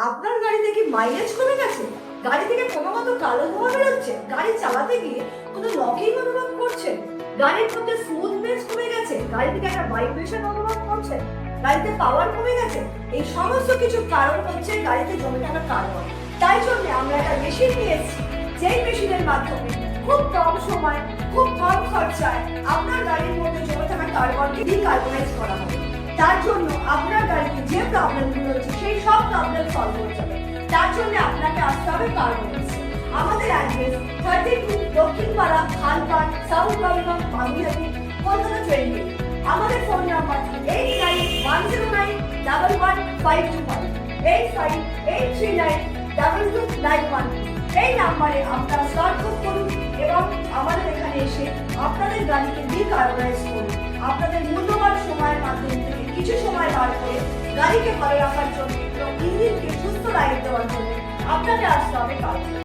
আপনার গাড়িতে কি মাইলেজ কমে গেছে? গাড়ি থেকে ক্রমাগত কালো ধোঁয়া বেরোচ্ছে? গাড়ি চালাতে গিয়ে কোনো লকিং অনুভব করছেন? গাড়ির মধ্যে স্মুথনেস কমে গেছে? গাড়ি থেকে একটা ভাইব্রেশন অনুভব করছেন? গাড়িতে পাওয়ার কমে গেছে? এই সমস্ত কিছু কারণ হচ্ছে গাড়িতে জমে থাকা কার্বন। তাই জন্য আমরা একটা মেশিন নিয়ে এসেছি, যেই মেশিনের মাধ্যমে খুব কম সময়, খুব কম খরচায় আপনার গাড়ির মধ্যে জমে থাকা কার্বনকে ডিকার্বনাইজ করা হবে। তার জন্য আপনার গাড়িতে যে প্রবলেমগুলো হচ্ছে সেই সব প্রবলেম সলভ হয়ে যাবে। তার জন্য আপনাকে আসতে হবে কার্বনেক্সে। আমাদের অ্যাড্রেস 32 দক্ষিণপাড়া, খালপাট, সাউথ বাংলা, বাগুইহাটি, কলকাতা 20। আমাদের ফোন নাম্বার 8910911525, 8583922912। এই নাম্বারে আপনারা স্লট বুক করুন এবং আমাদের এখানে এসে আপনাদের গাড়িকে ডিকার্বনাইজ করুন। আপনাদের মূল্যবান সময়ের মাধ্যমে থেকে কিছু সময় বার করে গাড়িকে ভালো রাখার জন্য এবং ইঞ্জিনকে সুস্থ রাখতে দেওয়ার জন্য আপনাদের আসতে হবে কার্বন।